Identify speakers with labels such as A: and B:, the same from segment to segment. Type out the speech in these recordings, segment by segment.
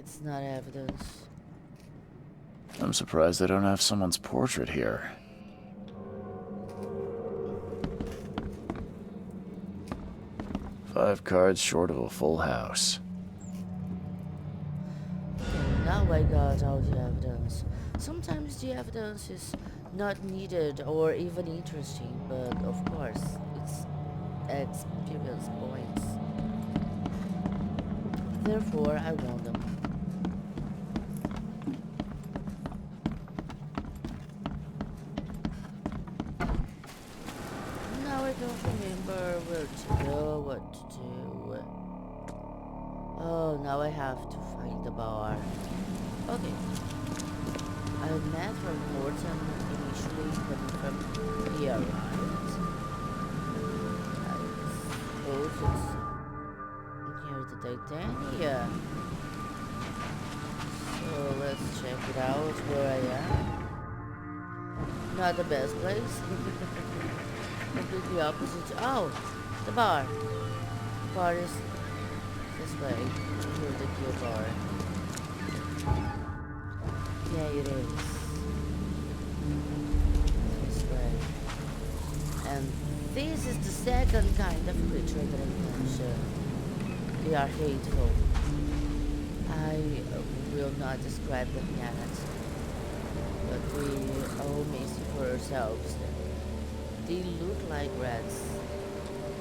A: It's not evidence.
B: I'm surprised they don't have someone's portrait here. Five cards short of a full house.
A: Okay, now I got all the evidence. Sometimes the evidence is not needed or even interesting, but of course, it's experience points. Therefore, I want them. Now I don't remember where to go, what to do. Oh, now I have to find the bar. Okay. I met Morton initially, but from here, right? I suppose it's near the Titania. So let's check it out where I am. Not the best place. Completely opposite. Oh, the bar. The bar is this way. Here's the key bar. Yeah, it is. This way. And this is the second kind of creature that I mentioned. They are hateful. I will not describe them yet, but we all may see for ourselves. They look like rats,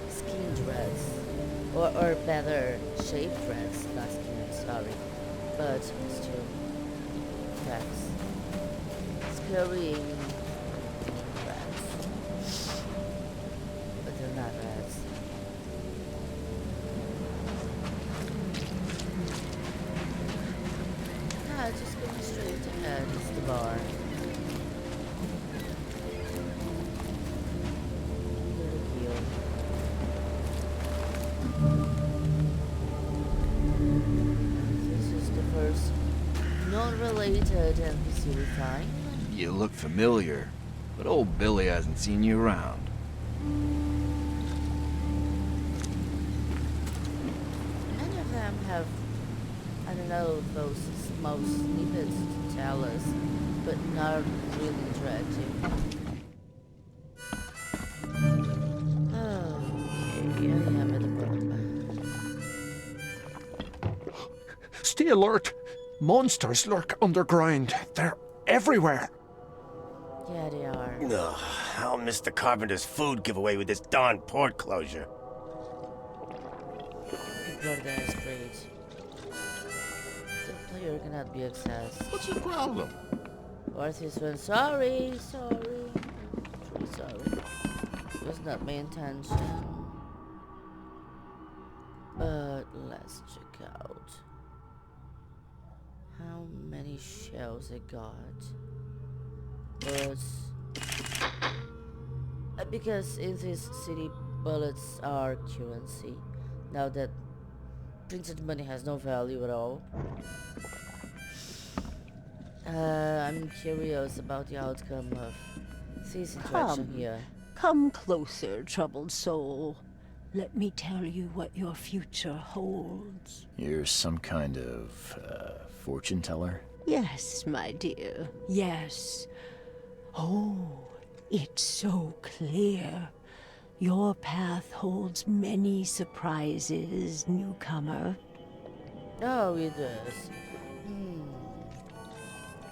A: skinned rats, or better, shaped rats, not skinned, sorry, but still rats, scurrying rats, but they're not rats. Yeah, just going straight ahead, it's the bar. Non-related NPC we find.
C: You look familiar, but old Billy hasn't seen you around.
A: Many of them have, I don't know, those small snippets to tell us, but not really interactive. Okay, I am at the pub.
D: Stay alert! Monsters lurk underground. They're everywhere.
A: Yeah, they are.
E: Ugh, I'll miss the carpenter's food giveaway with this darn port closure.
A: People are desperate. The player cannot be accessed.
D: What's your problem?
A: Or this one, sorry. Truly sorry. It was not my intention. But let's check out how many shells I got. Bullets. Because in this city, bullets are currency. Now that printed money has no value at all. I'm curious about the outcome of this interaction here.
F: Come closer, troubled soul. Let me tell you what your future holds.
B: You're some kind of, fortune teller?
F: Yes, my dear, yes. Oh, it's so clear. Your path holds many surprises, newcomer.
A: Oh, it does.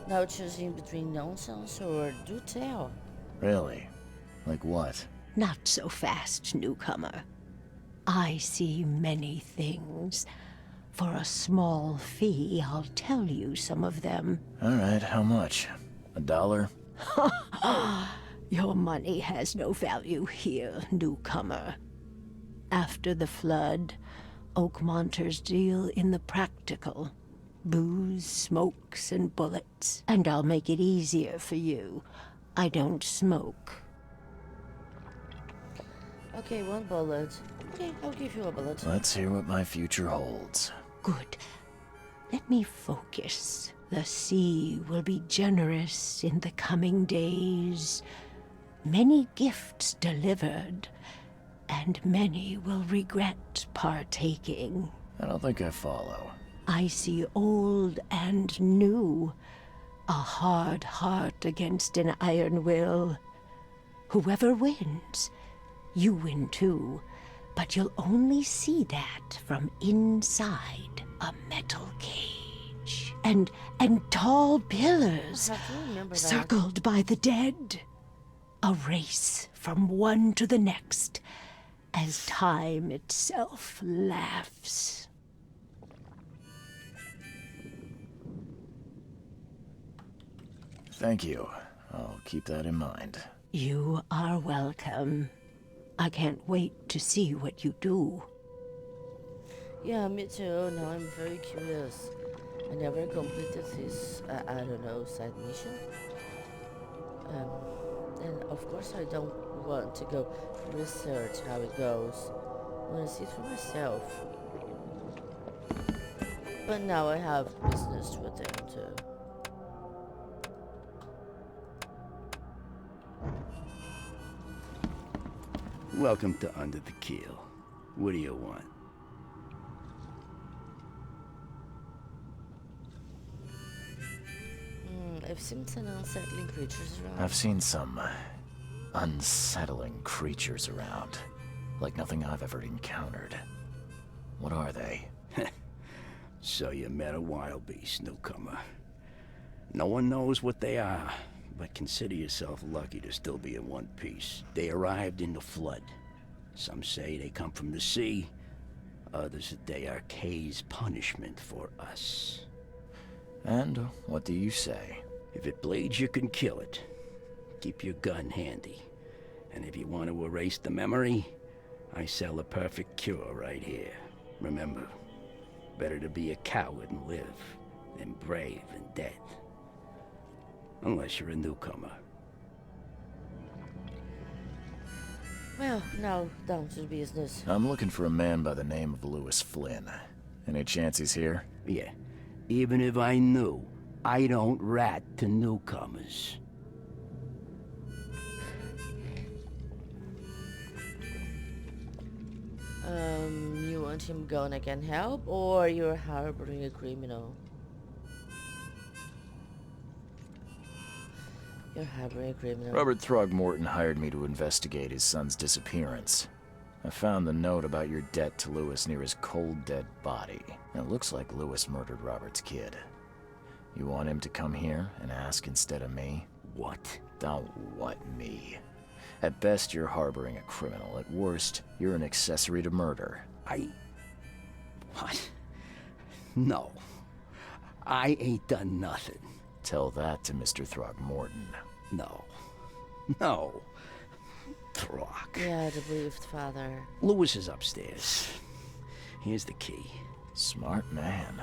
A: Now choosing between nonsense or do tell.
B: Really? Like what?
F: Not so fast, newcomer. I see many things. For a small fee, I'll tell you some of them.
B: All right, how much? $1?
F: Your money has no value here, newcomer. After the flood, Oakmonters deal in the practical. Booze, smokes, and bullets. And I'll make it easier for you. I don't smoke.
A: Okay, 1 bullet. Okay, I'll give you a bullet.
B: Let's hear what my future holds.
F: Good. Let me focus. The sea will be generous in the coming days. Many gifts delivered, and many will regret partaking.
B: I don't think I follow.
F: I see old and new. A hard heart against an iron will. Whoever wins, you win too. But you'll only see that from inside a metal cage. And tall pillars,
A: I have to remember that.
F: circled by the dead. A race from one to the next, as time itself laughs.
B: Thank you. I'll keep that in mind.
F: You are welcome. I can't wait to see what you do.
A: Yeah, me too. Now I'm very curious. I never completed this, I don't know, side mission. And of course I don't want to go research how it goes. I want to see it for myself. But now I have business to attend to.
G: Welcome to Under the Keel. What do you want?
A: I've seen some unsettling creatures around.
B: I've seen some unsettling creatures around. Like nothing I've ever encountered. What are they?
G: So you met a wild beast, newcomer. No one knows what they are, but consider yourself lucky to still be in one piece. They arrived in the flood. Some say they come from the sea. Others that they are Kay's punishment for us.
B: And what do you say?
G: If it bleeds, you can kill it. Keep your gun handy. And if you want to erase the memory, I sell a perfect cure right here. Remember, better to be a coward and live than brave and dead. Unless you're a newcomer.
A: Well, now down to business.
B: I'm looking for a man by the name of Lewis Flynn. Any chance he's here?
G: Yeah, even if I knew, I don't rat to newcomers.
A: You want him gone, I can help, or you're harboring a criminal? You're harboring a criminal.
B: Robert Throgmorton hired me to investigate his son's disappearance. I found the note about your debt to Lewis near his cold, dead body. It looks like Lewis murdered Robert's kid. You want him to come here and ask instead of me?
G: What?
B: Don't what me. At best, you're harboring a criminal. At worst, you're an accessory to murder.
G: What? No. I ain't done nothing.
B: Tell that to Mr. Throgmorton.
G: No. No. Throg.
A: Yeah, the bereaved father.
G: Lewis is upstairs. Here's the key.
B: Smart man.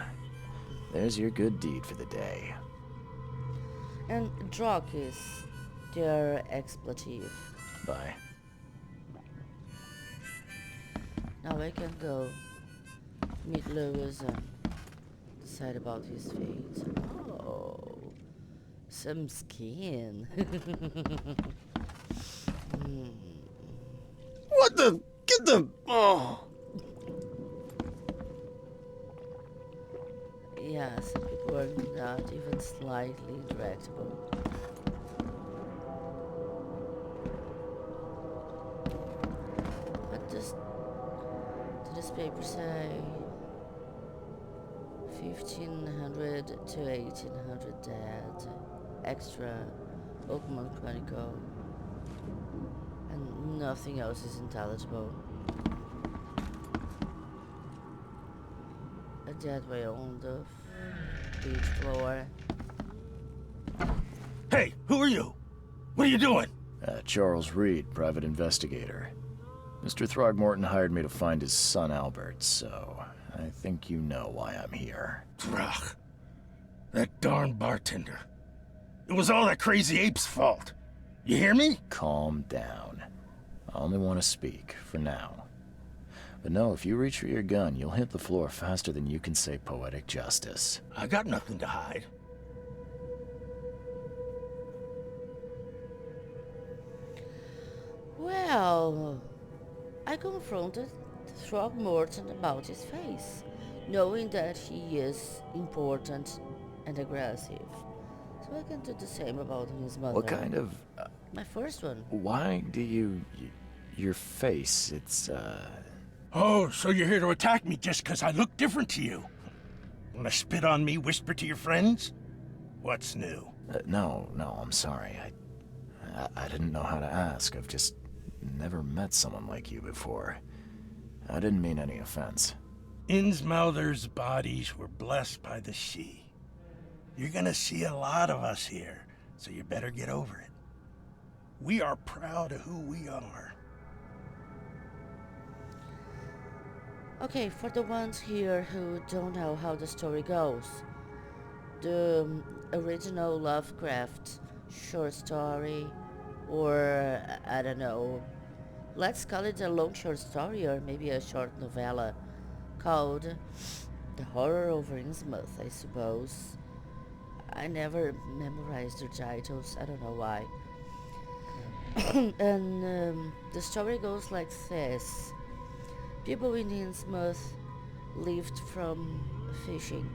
B: There's your good deed for the day.
A: And drug is their expletive.
B: Bye.
A: Now I can go meet Lewis and decide about his fate. Oh, some skin.
E: What the? Get the. Oh.
A: Yeah, some people are not even slightly interactable. What does this paper say? 1500 to 1800 dead. Extra Pokemon Chronicle. And nothing else is intelligible. A dead whale on the beach floor.
E: Hey, who are you? What are you doing?
B: Charles Reed, private investigator. Mr. Throgmorton hired me to find his son Albert, so I think you know why I'm here.
E: Ugh. That darn bartender. It was all that crazy ape's fault. You hear me?
B: Calm down. I only want to speak, for now. But no, if you reach for your gun, you'll hit the floor faster than you can say poetic justice.
E: I got nothing to hide.
A: Well, I confronted Throgmorton about his face. knowing that he is important and aggressive. So I can do the same about his mother.
B: What kind of...
A: My first one.
B: why do you... your face, it's,
E: Oh, so you're here to attack me just 'cause I look different to you? Wanna spit on me, whisper to your friends? What's new?
B: no, I'm sorry. I didn't know how to ask. I've just never met someone like you before. I didn't mean any offense.
E: Innsmouthers' bodies were blessed by the sea. You're gonna see a lot of us here, so you better get over it. We are proud of who we are.
A: Okay, for the ones here who don't know how the story goes, the original Lovecraft short story, or I don't know, let's call it a long short story or maybe a short novella called The Horror of Innsmouth, I suppose. I never memorized their titles, I don't know why. And the story goes like this. People in Innsmouth lived from fishing,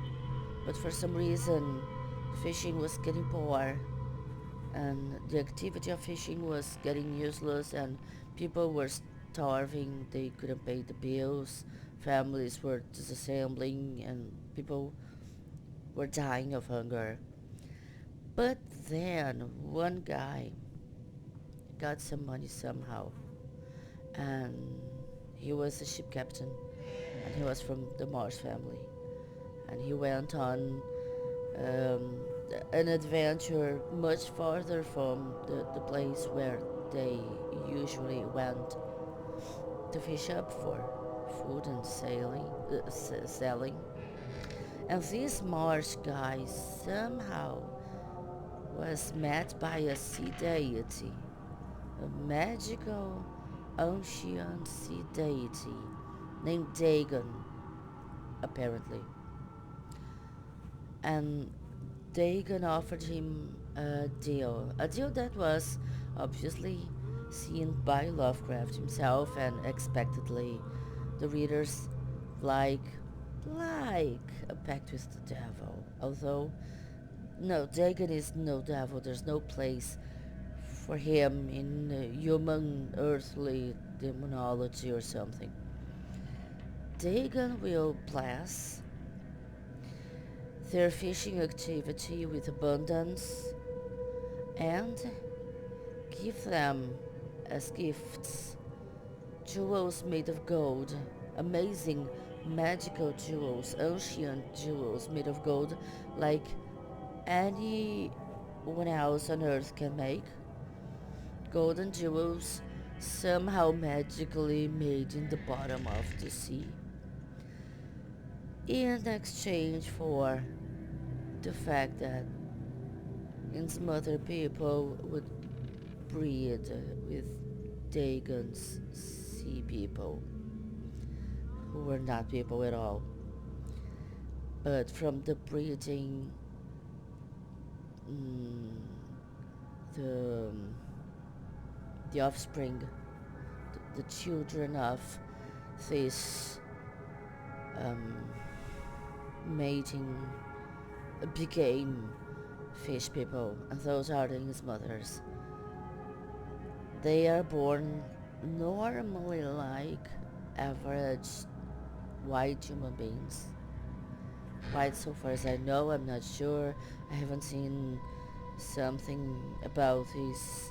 A: but for some reason fishing was getting poor and the activity of fishing was getting useless and people were starving, they couldn't pay the bills, families were disassembling and people were dying of hunger. But then one guy got some money somehow, and he was a ship captain, and he was from the Mars family, and he went on an adventure much farther from the place where they usually went to fish up for food and selling. And this Mars guy somehow was met by a sea deity, a magical ancient sea deity named Dagon, apparently. And Dagon offered him a deal that was obviously seen by Lovecraft himself and expectedly the readers like a pact with the devil. Although, no, Dagon is no devil, there's no place for him in human earthly demonology or something. Dagon will bless their fishing activity with abundance and give them as gifts jewels made of gold, amazing magical jewels, ancient jewels made of gold like anyone else on earth can make. Golden jewels somehow magically made in the bottom of the sea in exchange for the fact that Innsmouth people would breed with Dagon's sea people, who were not people at all. But from the breeding, the offspring, the children of this mating became fish people, and those are the Innsmouthers. They are born normally like average white human beings. White so far as I know, I'm not sure. I haven't seen something about this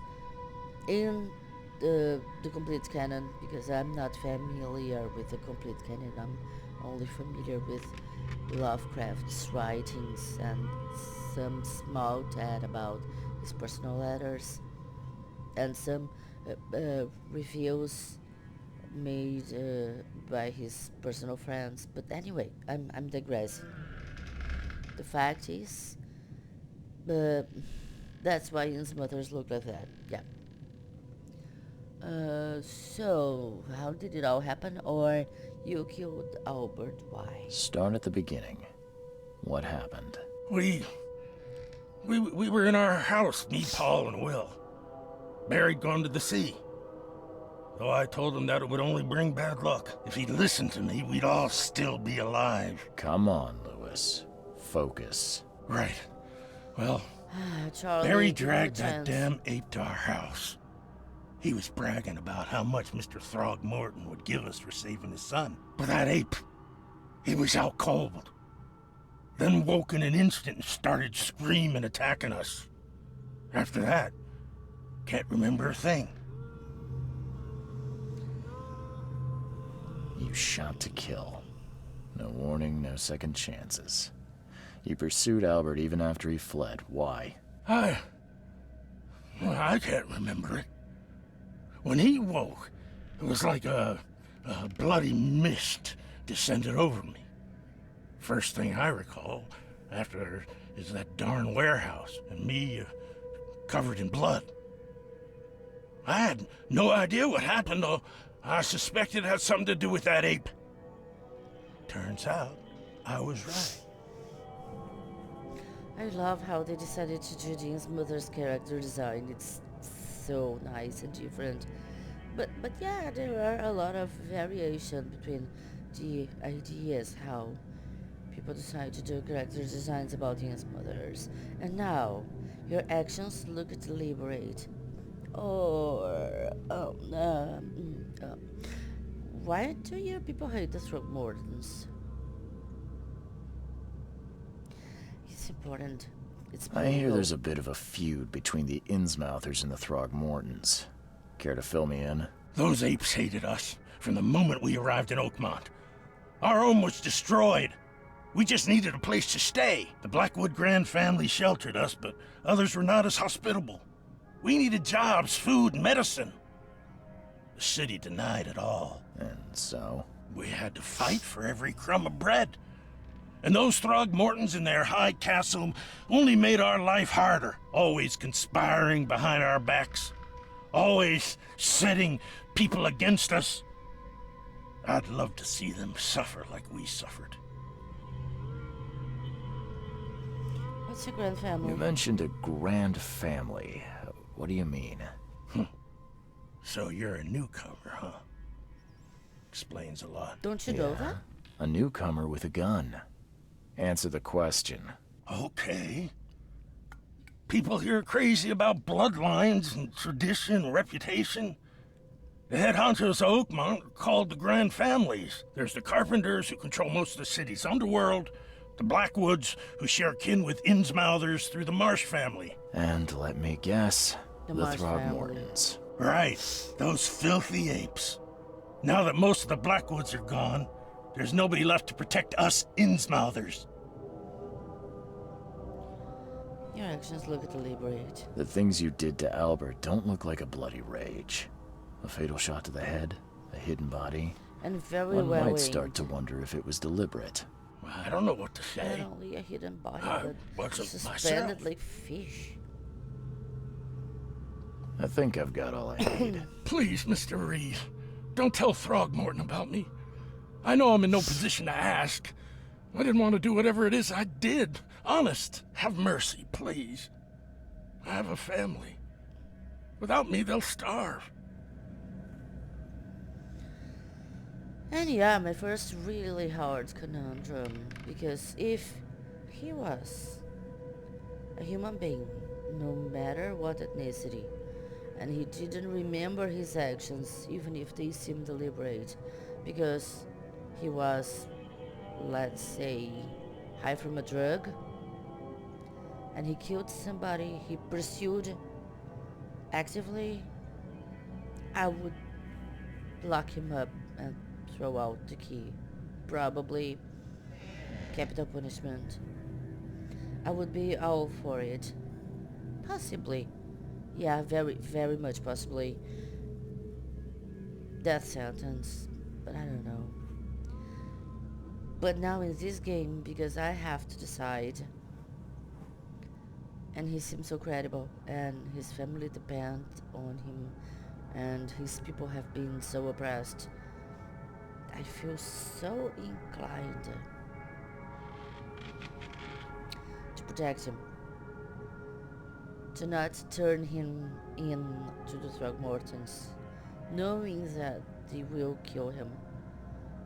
A: in the complete canon because I'm not familiar with the complete canon. I'm only familiar with Lovecraft's writings and some small tad about his personal letters and some reviews made by his personal friends. But anyway, I'm digressing. The fact is, that's why Innsmouthers look like that. Yeah. So, how did it all happen? Or you killed Albert, why?
B: Start at the beginning. What happened?
E: We were in our house, me, Paul, and Will. Barry'd gone to the sea. though I told him that it would only bring bad luck. If he'd listened to me, we'd all still be alive.
B: Come on, Lewis. Focus.
E: Right. Well,
A: Charlie,
E: Barry
A: give me a
E: dragged that
A: chance.
E: damn ape to our house. He was bragging about how much Mr. Throgmorton would give us for saving his son. But that ape, he was out cold. Then woke in an instant and started screaming, attacking us. After that, can't remember a thing.
B: You shot to kill. No warning, no second chances. You pursued Albert even after he fled. Why?
E: I can't remember it. When he woke, it was like a bloody mist descended over me. First thing I recall after is that darn warehouse and me covered in blood. I had no idea what happened, though I suspected it had something to do with that ape. Turns out, I was right.
A: I love how they decided to do Jean's mother's character design. It's so nice and different. But yeah, there are a lot of variation between the ideas how people decide to do character designs about Jean's mothers. And now, your actions look deliberate. Or, why do your people hate the Throgmortons? It's important. It's
B: I hear
A: political.
B: there's a bit of a feud between the Innsmouthers and the Throgmortons. Care to fill me in?
E: Those apes hated us from the moment we arrived in Oakmont. Our home was destroyed. We just needed a place to stay. The Blackwood Grand family sheltered us, but others were not as hospitable. We needed jobs, food, and medicine. The city denied it all.
B: And so?
E: We had to fight for every crumb of bread. And those Throgmortons in their high castle only made our life harder, always conspiring behind our backs, always setting people against us. I'd love to see them suffer like we suffered.
A: What's your grand family?
B: You mentioned a grand family. What do you mean?
E: So you're a newcomer, huh? Explains a lot.
A: Don't you know that?
B: A newcomer with a gun. Answer the question.
E: Okay. People here are crazy about bloodlines and tradition and reputation. The head honchos of Oakmont are called the Grand Families. There's the Carpenters, who control most of the city's underworld, the Blackwoods, who share kin with Innsmouthers through the Marsh family.
B: And let me guess,
A: The
B: the
A: Marsh
B: Throgmortons.
E: Right, those filthy apes. Now that most of the Blackwoods are gone, there's nobody left to protect us Innsmouthers.
A: Your actions look deliberate.
B: The things you did to Albert don't look like a bloody rage. A fatal shot to the head, a hidden body.
A: And very
B: One
A: well
B: might start
A: aimed.
B: to wonder if it was deliberate.
E: I don't know what to say.
A: Not only a hidden body,
E: I
A: but
E: wasn't
A: suspended
E: myself.
A: like fish.
B: I think I've got all I need.
E: Please, Mr. Reed, don't tell Throgmorton about me. I know I'm in no position to ask. I didn't want to do whatever it is I did. Honest, have mercy, please. I have a family. Without me, they'll starve.
A: And yeah, my first really hard conundrum, because if he was a human being, no matter what ethnicity, and he didn't remember his actions, even if they seemed deliberate, because he was, let's say, high from a drug, and he killed somebody he pursued actively, I would lock him up and throw out the key. Probably capital punishment. I would be all for it. Possibly. Yeah, very, very much possibly. Death sentence. But I don't know. But now in this game, because I have to decide, and he seems so credible, and his family depend on him, and his people have been so oppressed, I feel so inclined to protect him, to not turn him in to the Throgmortons, knowing that they will kill him,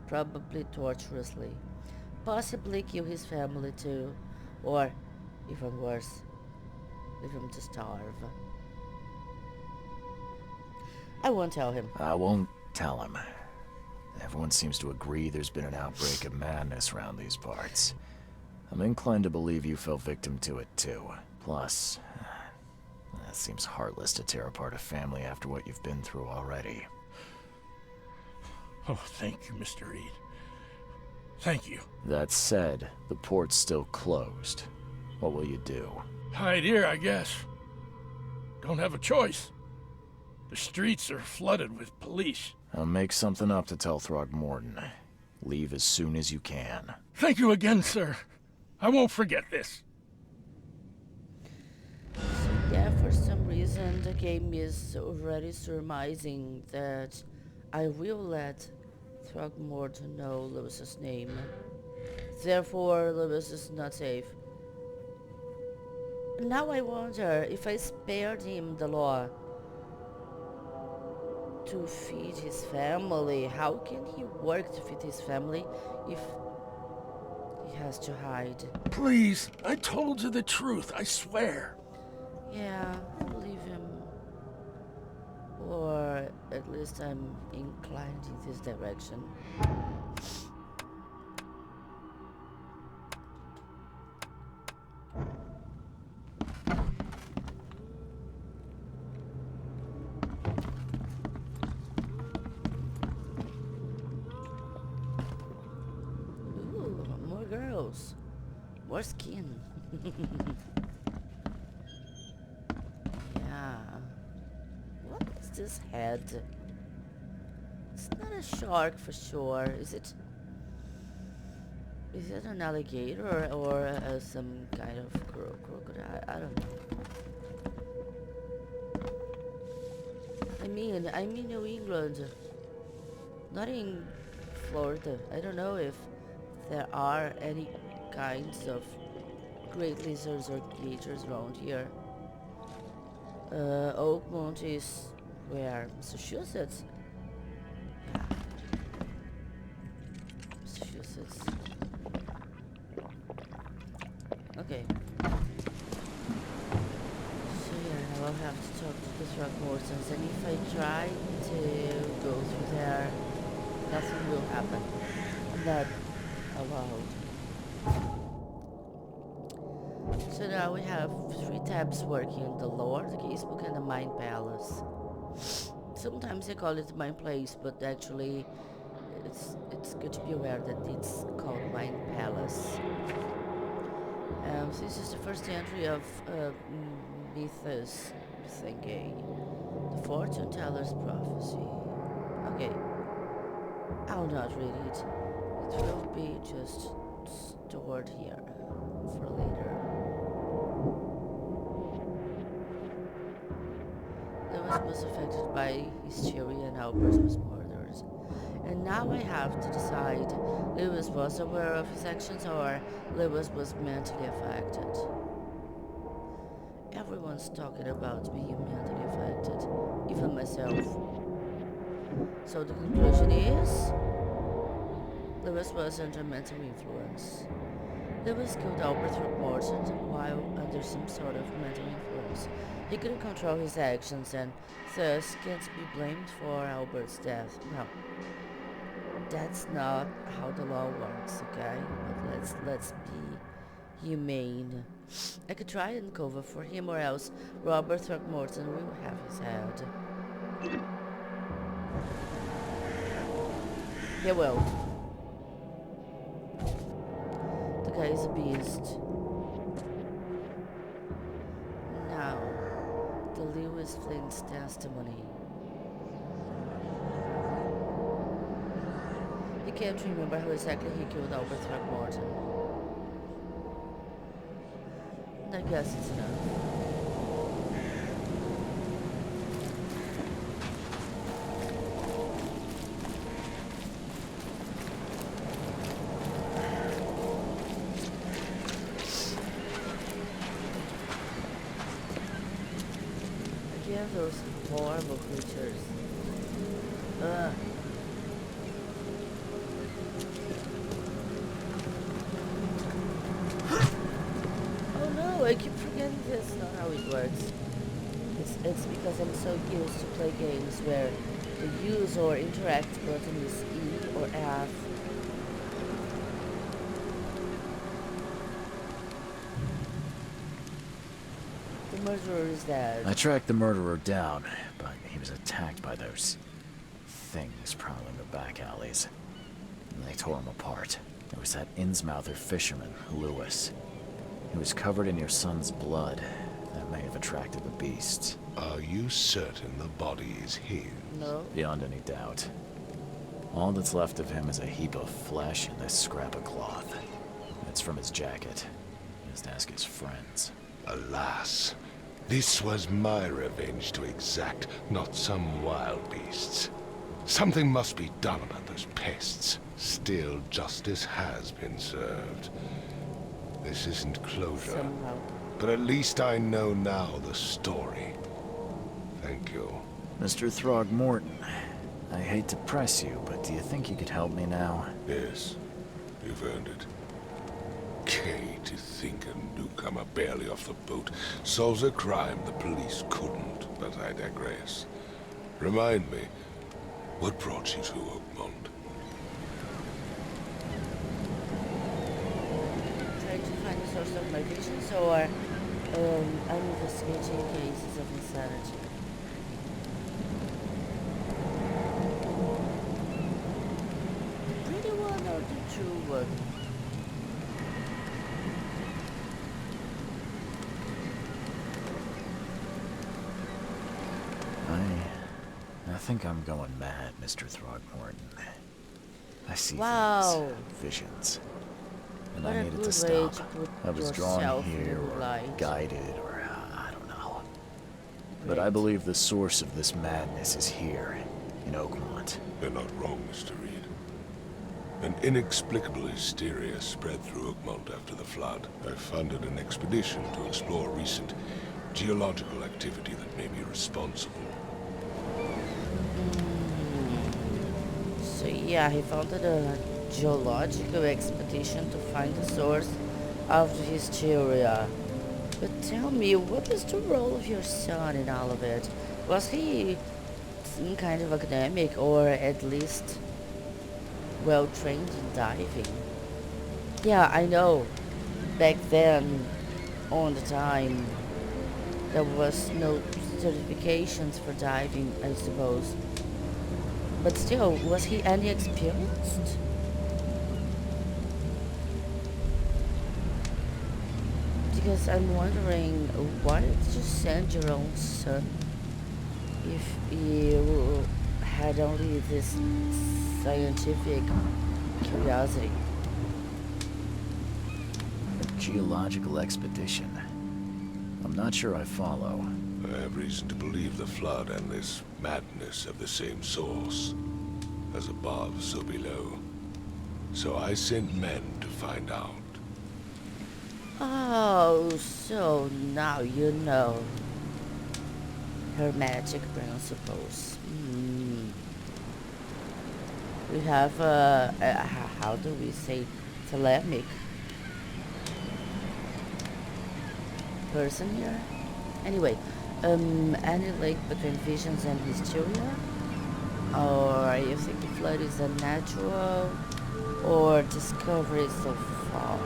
A: probably torturously, possibly kill his family too, or even worse, leave him to starve. I won't tell him.
B: I won't tell him. Everyone seems to agree there's been an outbreak of madness around these parts. I'm inclined to believe you fell victim to it too. Plus, it seems heartless to tear apart a family after what you've been through already.
E: Oh, thank you, Mr. Reed. Thank you.
B: That said, the port's still closed. What will you do?
E: Hide here, I guess. Don't have a choice. The streets are flooded with police.
B: I'll make something up to tell Throgmorton. Leave as soon as you can.
E: Thank you again, sir. I won't forget this.
A: Yeah, for some reason the game is already surmising that I will let Throgmorton know Lewis's name. Therefore, Lewis is not safe. Now I wonder if I spared him the law to feed his family. How can he work to feed his family if he has to hide?
E: Please, I told you the truth, I swear.
A: Yeah, I believe him. Or at least I'm inclined in this direction. Ooh, more girls. More skin. Yeah. What is this head? It's not a shark for sure, is it? Is it an alligator or some kind of crocodile? I don't know. I'm in New England, not in Florida. I don't know if there are any kinds of great lizards or gators around here. Oakmont is where? Massachusetts? Yeah. Massachusetts. Okay. So yeah, now I'll have to talk to the Throckmortons, and if I try to go through there, nothing will happen. I'm not allowed. So now we have 3 tabs working: the lore, the casebook, and the mind palace. Sometimes I call it mind place, but actually it's good to be aware that it's called mind palace. This is the first entry of Mythos thingy, the fortune teller's prophecy. Okay, I'll not read it. It will be just stored here for later. Lewis was affected by hysteria and Albert was murdered. And now I have to decide, Lewis was aware of his actions or Lewis was mentally affected. Everyone's talking about being mentally affected, even myself. So the conclusion is, Lewis was under mental influence. Lewis killed Albert Throckmorton while under some sort of mental influence. He couldn't control his actions and thus can't be blamed for Albert's death. No, that's not how the law works, okay? But let's be humane. I could try and cover for him, or else Robert Throckmorton will have his head. He will. The guy is a beast. Now, the Lewis Flint's testimony. He can't remember how exactly he killed Albert Throckmorton. I guess it's enough. Again, those horrible creatures. Oh no, I keep forgetting that's not how it works. It's because I'm so used to play games where the use or interact button is E or F. The murderer is dead.
B: I tracked the murderer down, but he was attacked by those things prowling the back alleys. And they tore him apart. It was that Innsmouther fisherman, Lewis. He was covered in your son's blood. That may have attracted the beasts.
H: Are you certain the body is his?
A: No.
B: Beyond any doubt. All that's left of him is a heap of flesh and this scrap of cloth. It's from his jacket. Just ask his friends.
H: Alas, this was my revenge to exact, not some wild beast's. Something must be done about those pests. Still, justice has been served. This isn't closure,
A: Somehow.
H: but at least I know now the story. Thank you.
B: Mr. Throgmorton, I hate to press you, but do you think you could help me now?
H: Yes, you've earned it. Gay to think a newcomer barely off the boat solves a crime the police couldn't, but I digress. Remind me, what brought you to Oakmont?
A: Trying to find the source of my visions, or I'm investigating cases of insanity. The pretty one or the true one?
B: I think I'm going mad, Mr. Throgmorton. I see
A: Wow.
B: things, visions. And
A: What
B: I
A: a
B: needed
A: good
B: to
A: way
B: stop.
A: to put
B: I was drawn
A: yourself
B: here,
A: in the
B: or
A: light.
B: guided, or I don't know. But I
A: Great.
B: believe the source of this madness is here, in Oakmont.
H: You're not wrong, Mr. Reed. An inexplicable hysteria spread through Oakmont after the flood. I funded an expedition to explore recent geological activity that may be responsible.
A: So yeah, he founded a geological expedition to find the source of the hysteria. But tell me, what is the role of your son in all of it? Was he some kind of academic, or at least well trained in diving? Yeah, I know. Back then, on the time, there was no certifications for diving, I suppose. But still, was he any experienced? Because I'm wondering, why did you send your own son if you had only this scientific curiosity?
B: A geological expedition. I'm not sure I follow.
H: I have reason to believe the flood and this madness have the same source. As above, so below. So I sent men to find out.
A: Oh, so now you know her magic principles. We have how do we say, thelemic person here? Anyway, any link between visions and hysteria? Or you think the flood is a natural or discovery so far?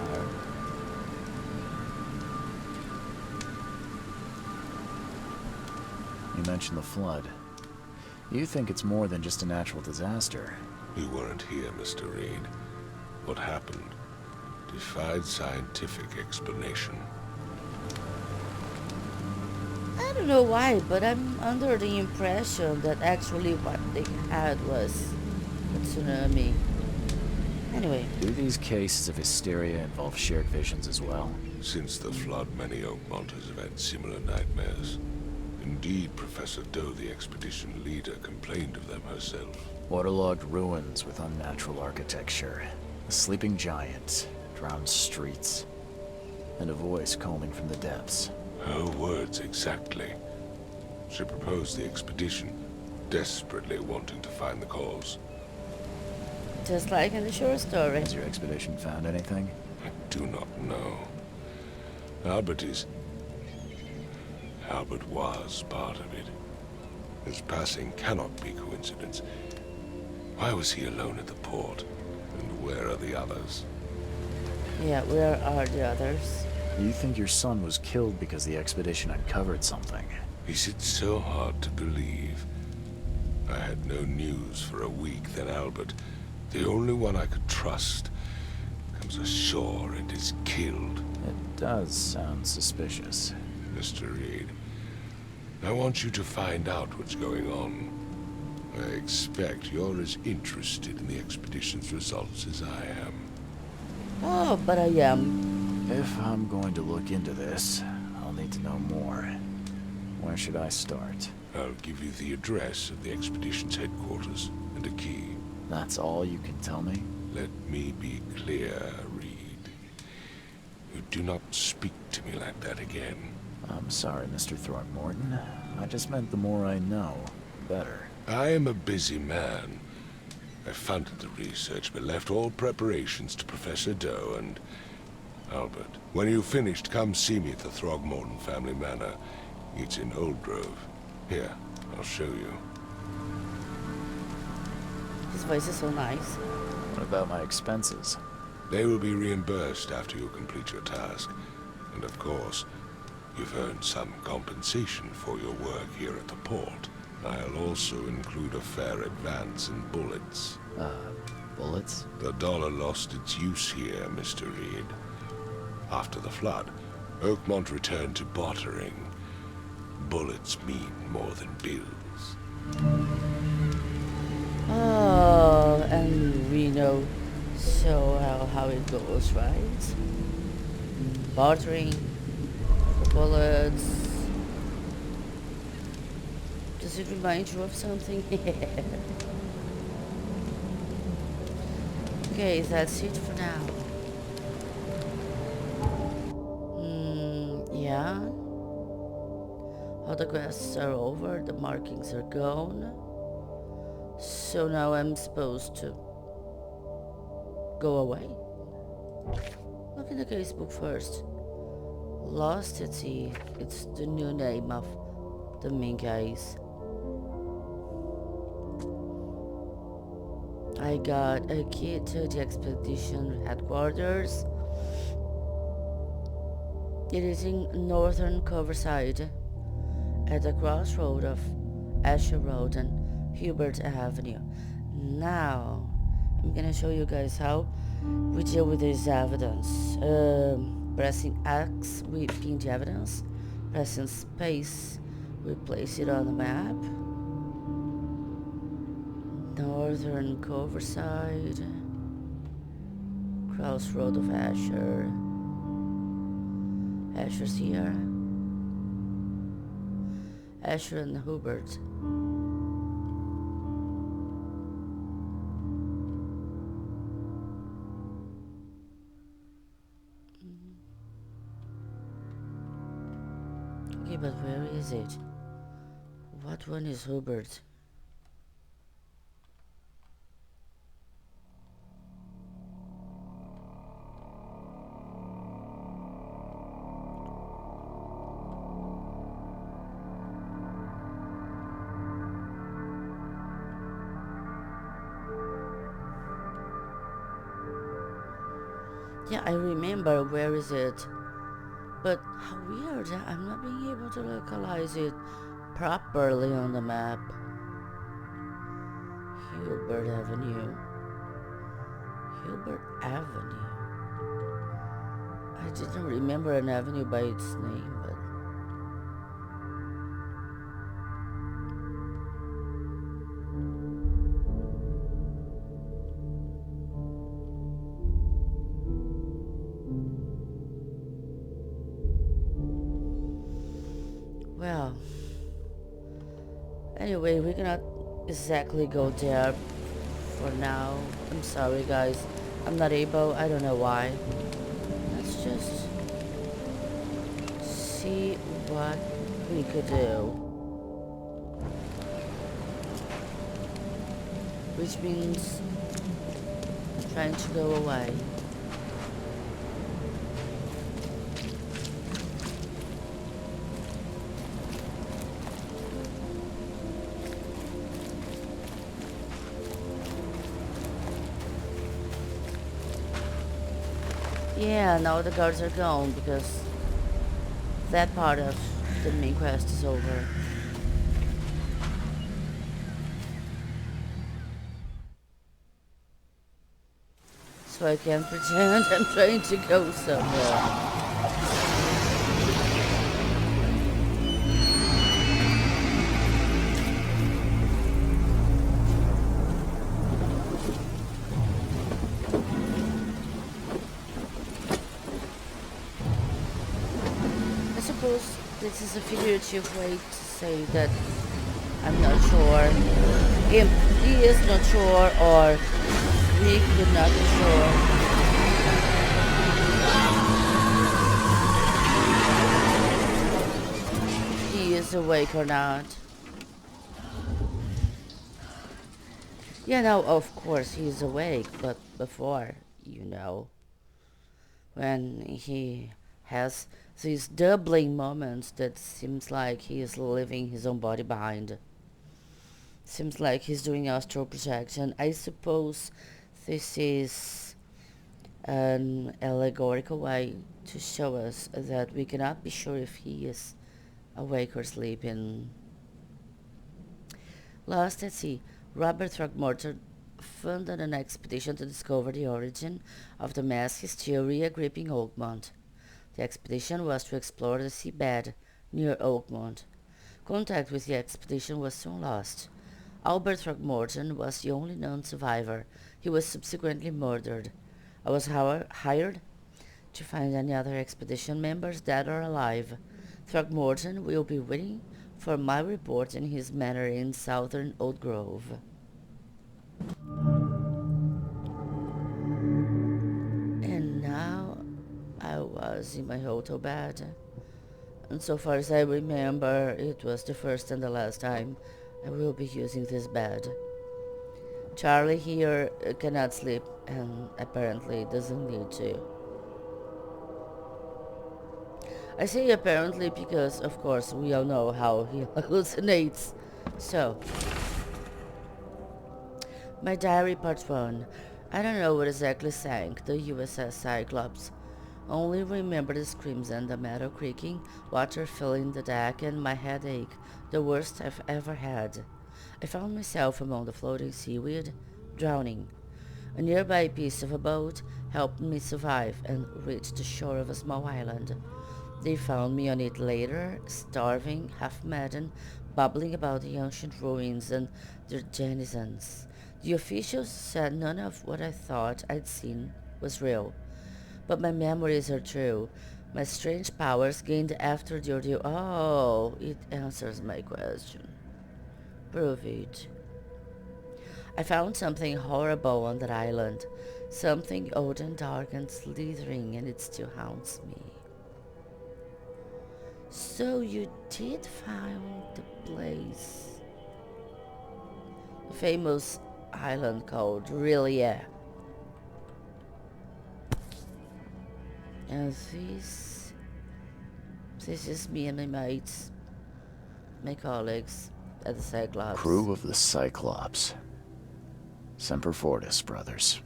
B: You mentioned the flood. You think it's more than just a natural disaster.
H: You weren't here, Mr. Reed. What happened defied scientific explanation.
A: I don't know why, but I'm under the impression that actually what they had was a tsunami. Anyway.
B: Do these cases of hysteria involve shared visions as well?
H: Since the flood, many Oakmonters have had similar nightmares. Indeed, Professor Doe, the expedition leader, complained of them herself.
B: Waterlogged ruins with unnatural architecture, a sleeping giant, drowned streets, and a voice calming from the depths.
H: Her words exactly. She proposed the expedition, desperately wanting to find the cause.
A: Just like in the short story.
B: Has your expedition found anything?
H: I do not know. Albert was part of it. His passing cannot be coincidence. Why was he alone at the port? And where are the others?
A: Yeah, where are the others?
B: You think your son was killed because the expedition uncovered something?
H: Is it so hard to believe? I had no news for a week, then Albert, the only one I could trust, comes ashore and is killed.
B: It does sound suspicious.
H: Mr. Reed, I want you to find out what's going on. I expect you're as interested in the expedition's results as I am.
A: Oh, but I am.
B: If I'm going to look into this, I'll need to know more. Where should I start?
H: I'll give you the address of the expedition's headquarters and a key.
B: That's all you can tell me?
H: Let me be clear, Reed. You do not speak to me like that again.
B: I'm sorry, Mr. Throckmorton. I just meant the more I know, the better.
H: I am a busy man. I funded the research, but left all preparations to Professor Doe and Albert. When you've finished, come see me at the Throgmorton family manor. It's in Old Grove. Here, I'll show you.
A: His voice is so nice.
B: What about my expenses?
H: They will be reimbursed after you complete your task. And of course, you've earned some compensation for your work here at the port. I'll also include a fair advance in bullets.
B: Bullets?
H: The dollar lost its use here, Mr. Reed. After the flood, Oakmont returned to bartering. Bullets mean more than bills.
A: Oh, and we know so how it goes, right? Bartering for bullets. Does it remind you of something? Okay, that's it for now. Yeah. All the quests are over, the markings are gone. So now I'm supposed to go away. Look in the casebook first. Lost at Sea. It's the new name of the main guys. I got a key to the expedition headquarters. It is in northern Coverside, at the crossroad of Asher Road and Hubert Avenue. Now, I'm gonna show you guys how we deal with this evidence. Pressing X, we pin the evidence. Pressing space, we place it on the map. Northern Coverside, crossroad of Asher. Asher's here. Asher and Hubert. Okay, but where is it? What one is Hubert? Yeah, I remember where is it. But how weird, I'm not being able to localize it properly on the map. Hubert Avenue. Hubert Avenue. I didn't remember an avenue by its name, but... Well, anyway, we cannot exactly go there for now. I'm sorry, guys. I'm not able. I don't know why. Let's just see what we could do. which means trying to go away. Yeah, now the guards are gone because that part of the main quest is over. So I can pretend I'm trying to go somewhere. I suppose this is a figurative way to say that I'm not sure. He is not sure, or we could not be sure. He is awake or not. Yeah, now of course he is awake, but before, you know, when he has these doubling moments that seems like he is leaving his own body behind. Seems like he's doing astral projection. I suppose this is an allegorical way to show us that we cannot be sure if he is awake or sleeping. Last, let's see. Robert Throckmorton funded an expedition to discover the origin of the mass hysteria gripping Oakmont. The expedition was to explore the seabed near Oakmont. Contact with the expedition was soon lost. Albert Throckmorton was the only known survivor. He was subsequently murdered. I was hired to find any other expedition members, dead or alive. Throckmorton will be waiting for my report in his manor in southern Old Grove. And now I was in my hotel bed. And so far as I remember, it was the first and the last time I will be using this bed. Charlie here cannot sleep and apparently doesn't need to. I say apparently because, of course, we all know how he hallucinates. So, my diary part 1. I don't know what exactly sank the USS Cyclops. Only remember the screams and the metal creaking, water filling the deck, and my headache, the worst I've ever had. I found myself among the floating seaweed, drowning. A nearby piece of a boat helped me survive and reach the shore of a small island. They found me on it later, starving, half-maddened, babbling about the ancient ruins and their denizens. The officials said none of what I thought I'd seen was real. But my memories are true. My strange powers gained after the ordeal. Oh, it answers my question. Prove it. I found something horrible on that island. Something old and dark and slithering, and it still haunts me. So you did find the place. The famous island called Relia. And this is me and my mates, my colleagues at the Cyclops.
B: Crew of the Cyclops. Semper Fortis, brothers.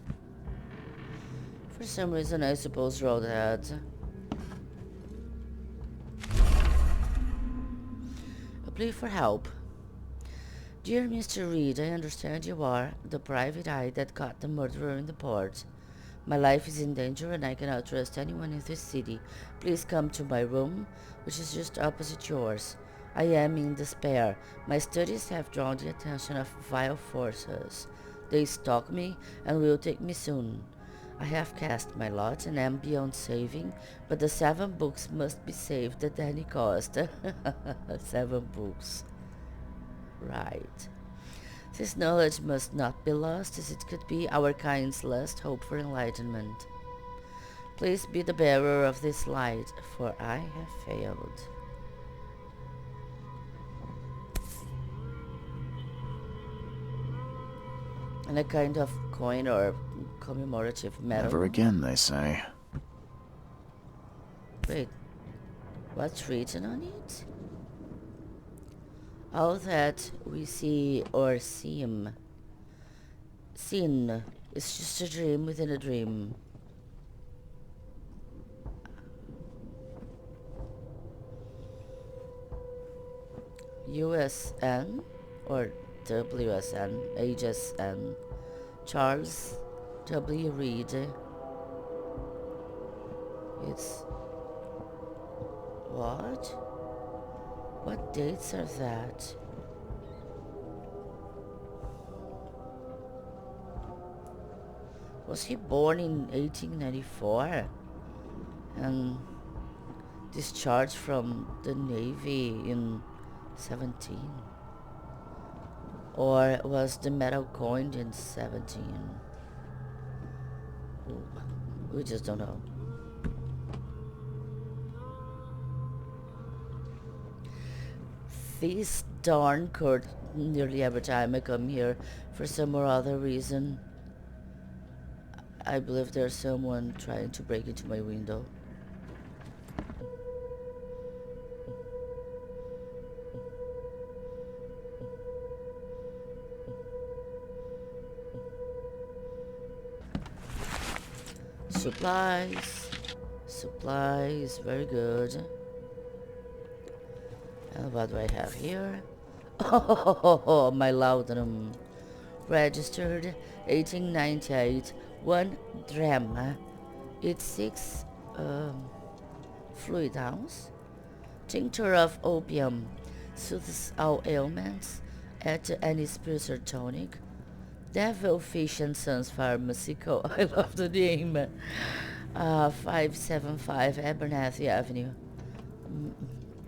A: For some reason, I suppose wrote that. A plea for help. Dear Mr. Reed, I understand you are the private eye that caught the murderer in the port. My life is in danger and I cannot trust anyone in this city. Please come to my room, which is just opposite yours. I am in despair. My studies have drawn the attention of vile forces. They stalk me and will take me soon. I have cast my lot and am beyond saving, but the 7 books must be saved at any cost. 7 books. Right. This knowledge must not be lost, as it could be our kind's last hope for enlightenment. Please be the bearer of this light, for I have failed. And a kind of coin or commemorative medal.
B: Never again, they say.
A: Wait, what's written on it? All that we see or seem. Sin is just a dream within a dream. USN or WSN, HSN, Charles W. Reed. It's... what? What dates are that? Was he born in 1894 and discharged from the Navy in 17? Or was the medal coined in 17? Ooh, we just don't know. This darn court nearly every time I come here for some or other reason. I believe there's someone trying to break into my window. Supplies. Supplies, very good. And what do I have here? Oh, my laudanum. Registered 1898, 1 dram. It's 6 fluid ounce. Tincture of opium soothes all ailments. Add any spirits or tonic. Devil Fish and Sons Pharmaceutical. I love the name. 575 Abernathy Avenue.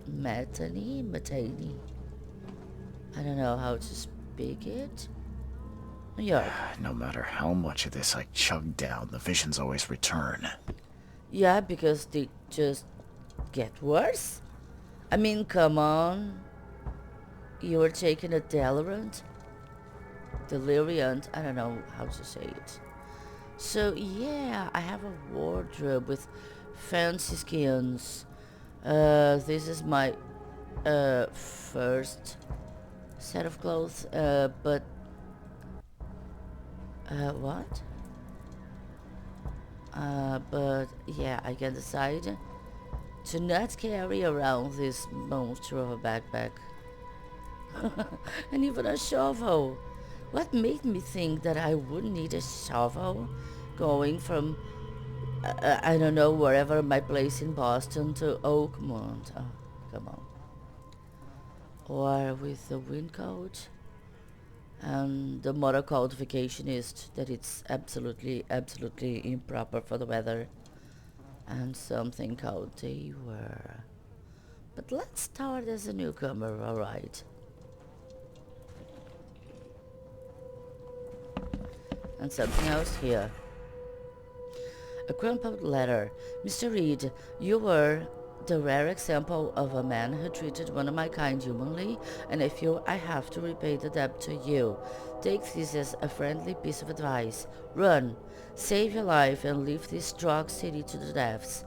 A: Matani. I don't know how to speak it. New York.
B: No matter how much of this I chug down, the visions always return.
A: Yeah, because they just get worse. I mean, come on. You were taking a delirant? Deliriant? I don't know how to say it. So, yeah, I have a wardrobe with fancy skins. This is my first set of clothes, but what? But yeah, I can decide to not carry around this monster of a backpack. And even a shovel. What made me think that I wouldn't need a shovel going from I don't know, wherever my place in Boston to Oakmont? Oh, come on. Or with the wind coat and the motor codificationist that it's absolutely improper for the weather, and something called they were. But let's start as a newcomer, alright. And something else here. A crumpled letter. Mr. Reed, you were the rare example of a man who treated one of my kind humanly, and I feel I have to repay the debt to you. Take this as a friendly piece of advice. Run. Save your life and leave this drug city to the depths.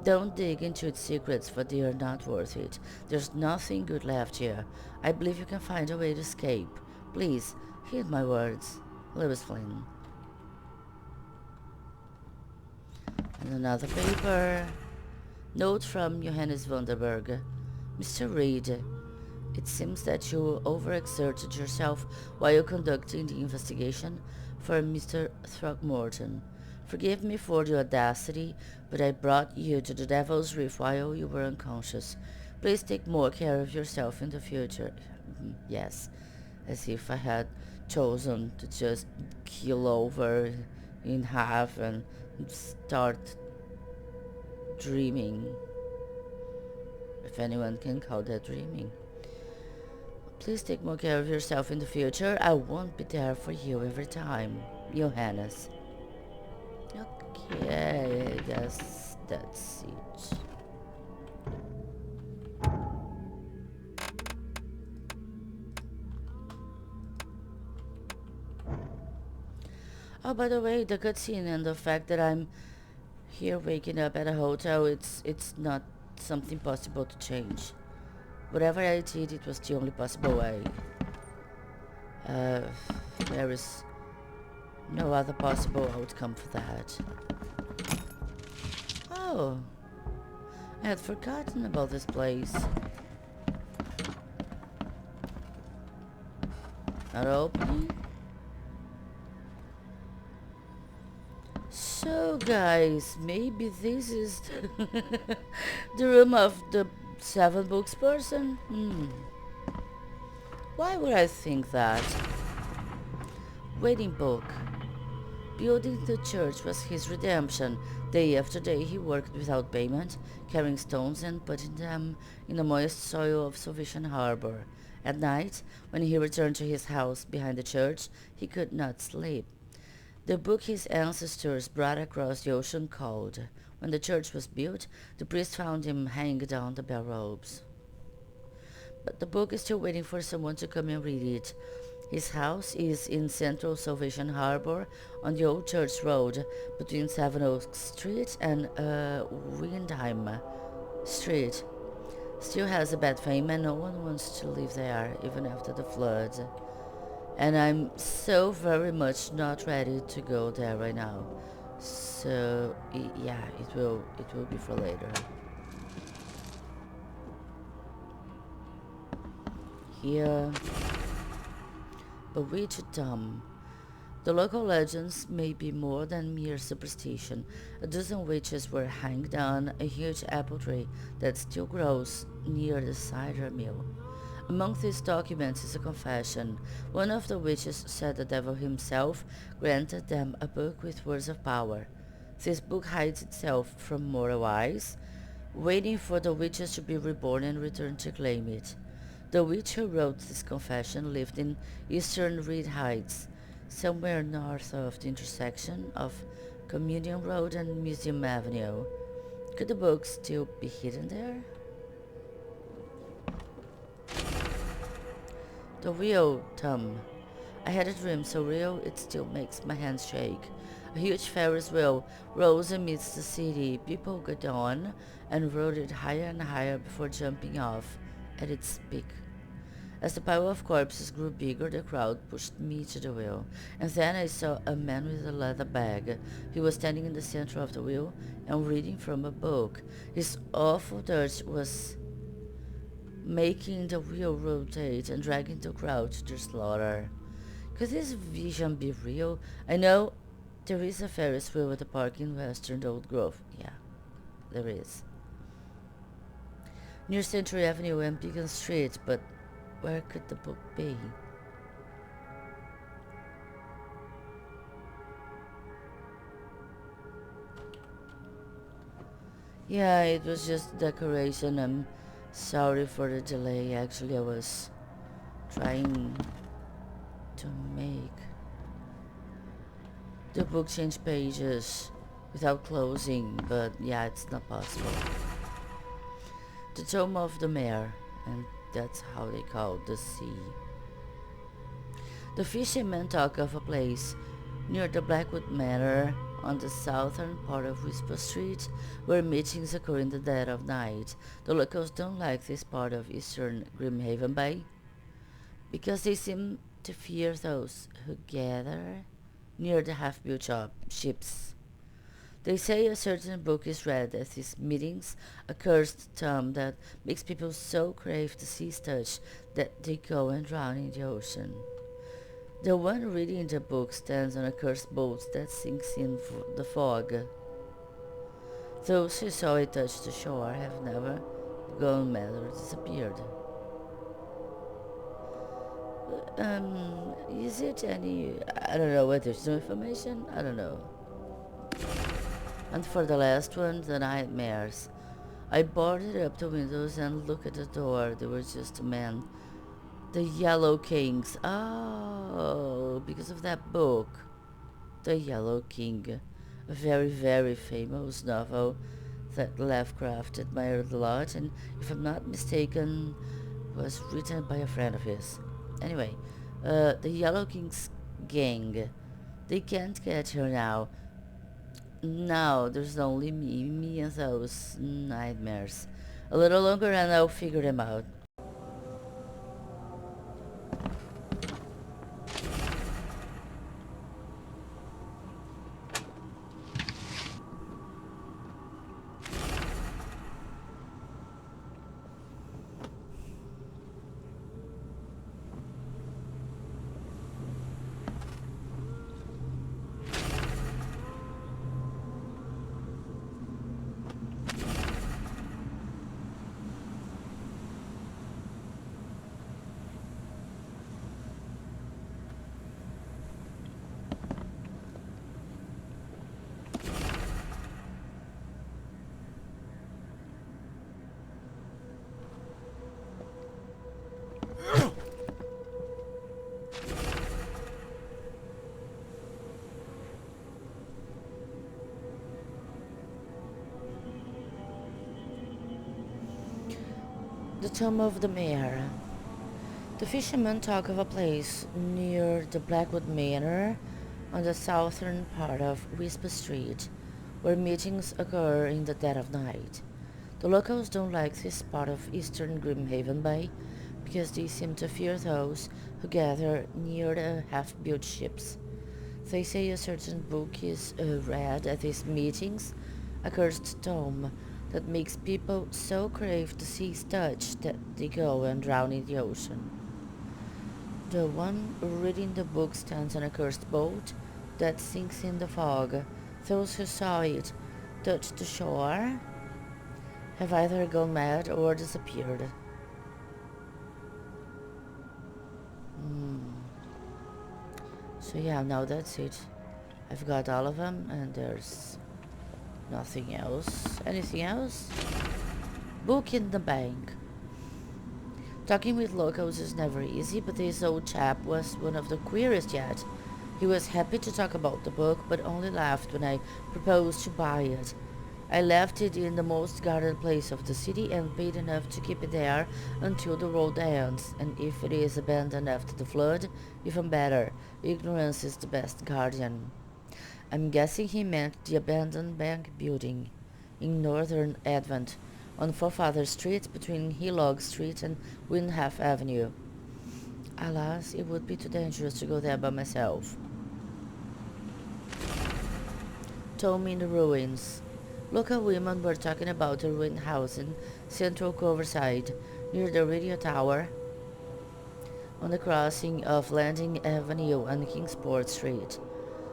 A: Don't dig into its secrets, for they are not worth it. There's nothing good left here. I believe you can find a way to escape. Please, heed my words. Lewis Flynn. And another paper. Note from Johannes Vanderberg. Mr. Reed, it seems that you overexerted yourself while conducting the investigation for Mr. Throckmorton. Forgive me for the audacity, but I brought you to the Devil's Reef while you were unconscious. Please take more care of yourself in the future. Yes, as if I had chosen to just keel over in half and start dreaming. If anyone can call that dreaming. Please take more care of yourself in the future. I won't be there for you every time. Johannes. Okay, I guess that's it. Oh, by the way, the cutscene and the fact that I'm here waking up at a hotel, it's not something possible to change. Whatever I did, it was the only possible way. There is no other possible outcome for that. Oh, I had forgotten about this place. Not opening? So guys, maybe this is the room of the 7 books person? Why would I think that? Waiting book. Building the church was his redemption. Day after day he worked without payment, carrying stones and putting them in the moist soil of Salvation Harbor. At night, when he returned to his house behind the church, he could not sleep. The book his ancestors brought across the ocean called. When the church was built, the priest found him hanging down the bell ropes. But the book is still waiting for someone to come and read it. His house is in central Salvation Harbor on the Old Church Road between Seven Oaks Street and Windheim Street. Still has a bad fame and no one wants to live there even after the flood. And I'm so very much not ready to go there right now. So yeah, it will be for later. Here, bewitched tomb. The local legends may be more than mere superstition. A dozen witches were hanged on a huge apple tree that still grows near the cider mill. Among these documents is a confession. One of the witches said the devil himself granted them a book with words of power. This book hides itself from mortal eyes, waiting for the witches to be reborn and return to claim it. The witch who wrote this confession lived in eastern Reed Heights, somewhere north of the intersection of Communion Road and Museum Avenue. Could the book still be hidden there? The real tomb. I had a dream so real it still makes my hands shake. A huge Ferris wheel rose amidst the city. People got on and rode it higher and higher before jumping off at its peak. As the pile of corpses grew bigger, the crowd pushed me to the wheel, and then I saw a man with a leather bag. He was standing in the center of the wheel and reading from a book. His awful dirt was making the wheel rotate and dragging the crowd to their slaughter. Could this vision be real? I know there is a Ferris wheel at the park in Western Old Grove. Yeah, there is. Near Century Avenue and Beacon Street, but where could the book be? Yeah, it was just decoration. I'm sorry for the delay. Actually, I was trying to make the book change pages without closing, but yeah, it's not possible. The Tomb of the Mare, and that's how they call the sea. The fishermen talk of a place near the Blackwood Manor on the southern part of Whisper Street where meetings occur in the dead of night. The locals don't like this part of eastern Grimhaven Bay because they seem to fear those who gather near the half-built ships. They say a certain book is read at these meetings, a cursed tome that makes people so crave the sea's touch that they go and drown in the ocean. The one reading the book stands on a cursed boat that sinks in the fog. Those who saw it touch the shore have never gone mad or disappeared. Is it any... I don't know whether there's no information? I don't know. And for the last one, the nightmares. I boarded up the windows and looked at the door. They were just men. The Yellow Kings. Oh, because of that book. The Yellow King. A very, very famous novel that Lovecraft admired a lot, and if I'm not mistaken, was written by a friend of his. Anyway, the Yellow King's gang. They can't get her now. No, there's only me and those nightmares. A little longer and I'll figure them out. The Tomb of the Mayor. The fishermen talk of a place near the Blackwood Manor on the southern part of Whisper Street, where meetings occur in the dead of night. The locals don't like this part of eastern Grimhaven Bay because they seem to fear those who gather near the half-built ships. They say a certain book is read at these meetings, a cursed tome that makes people so crave the sea's touch that they go and drown in the ocean. The one reading the book stands on a cursed boat that sinks in the fog. Those who saw it touch the shore have either gone mad or disappeared. So yeah, now that's it. I've got all of them and there's nothing else. Anything else? Book in the bank. Talking with locals is never easy, but this old chap was one of the queerest yet. He was happy to talk about the book, but only laughed when I proposed to buy it. I left it in the most guarded place of the city and paid enough to keep it there until the road ends, and if it is abandoned after the flood, even better. Ignorance is the best guardian. I'm guessing he meant the abandoned bank building in Northern Advent, on Forefather Street between Hillock Street and Windhalf Avenue. Alas, it would be too dangerous to go there by myself. Tomb in the ruins. Local women were talking about a ruined house in Central Coverside, near the radio tower, on the crossing of Landing Avenue and Kingsport Street.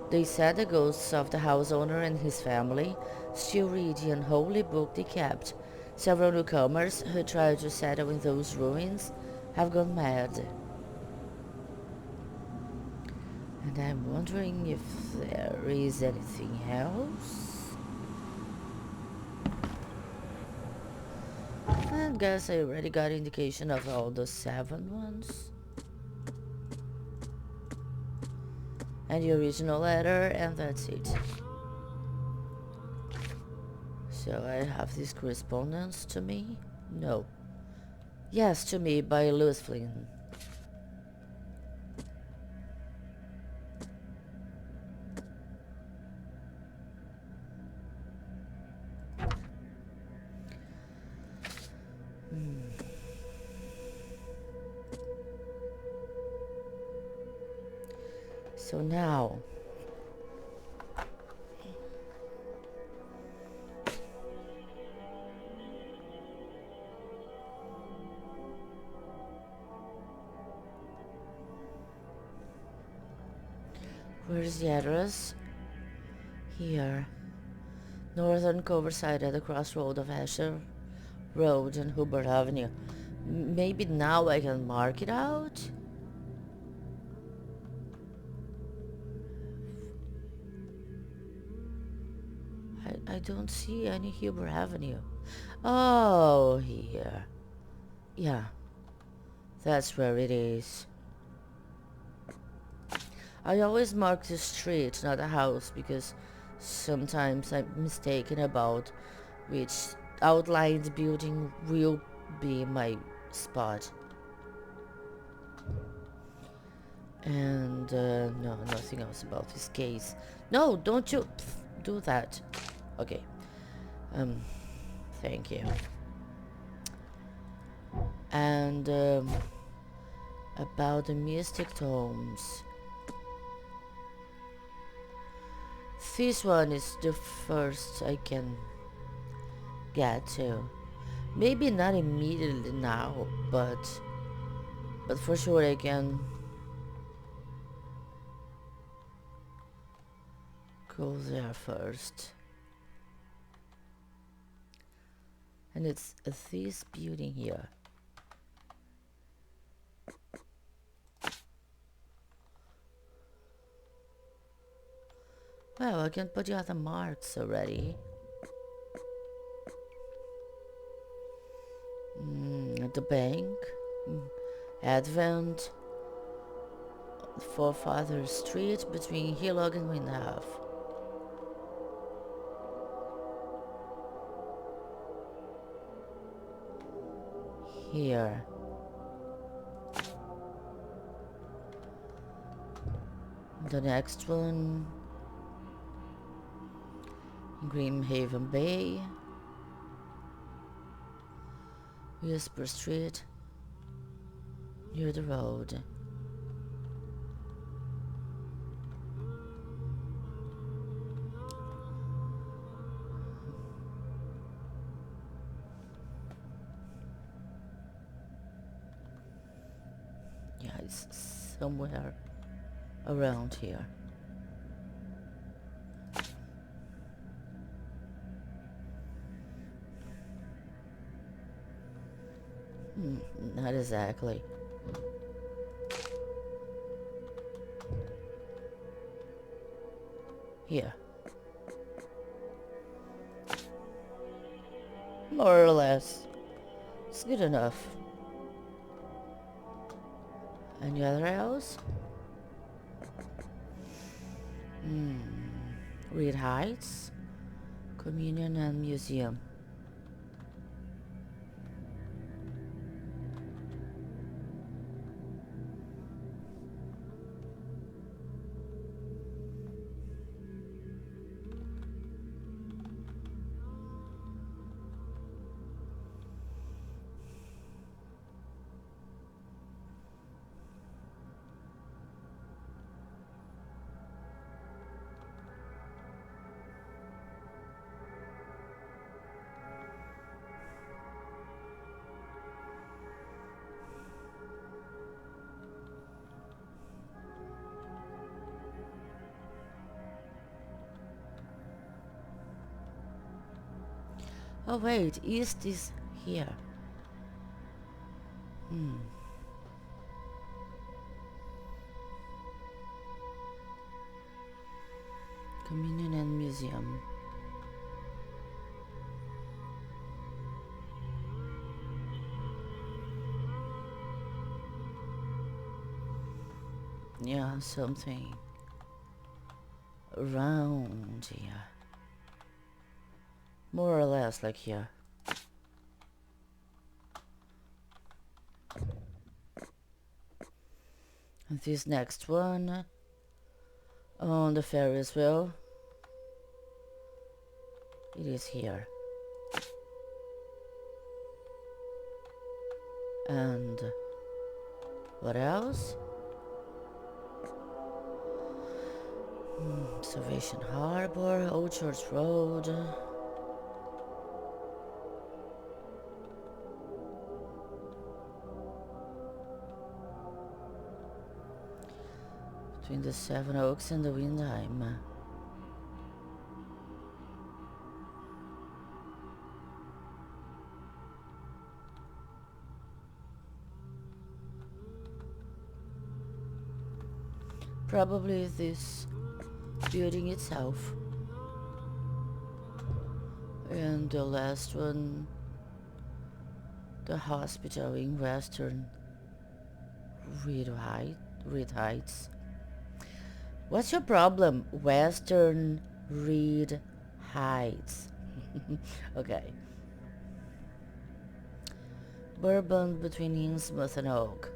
A: They said the ghosts of the house owner and his family still read the unholy book they kept. Several newcomers who tried to settle in those ruins have gone mad. And I'm wondering if there is anything else? I guess I already got indication of all the 7 ones. And the original letter, and that's it. So I have this correspondence to me? No. Yes, to me by Lewis Flynn. So now, where's the address? Here. Northern Coverside at the crossroad of Asher Road and Hubert Avenue. Maybe now I can mark it out? I don't see any Hubert Avenue. Oh, here. Yeah. That's where it is. I always mark the street, not a house, because sometimes I'm mistaken about which outlined building will be my spot. And no, nothing else about this case. No, don't you do that. Okay. Thank you. And about the mystic tomes. This one is the first I can get to. Maybe not immediately now, but for sure I can go there first. And it's this building here. Well, I can put the other marks already. At the bank. Advent. Forefather Street between Hillock and Windhalf. Here. The next one. Grimhaven Bay. Whisper Street. Near the road. Yeah, it's somewhere around here. Not exactly. Here. More or less. It's good enough. Any other house? Reed Heights, Communion and Museum. Oh wait, east is here. Communion and Museum. Yeah, something around here. More or less like here. And this next one on the Ferris wheel. It is here. And what else? Salvation Harbor, Old Church Road. Between the Seven Oaks and the Windheim. Probably this building itself. And the last one, the hospital in Western Reed Heights. What's your problem? Western Reed Heights. Okay. Bourbon between Innsmouth and Oak.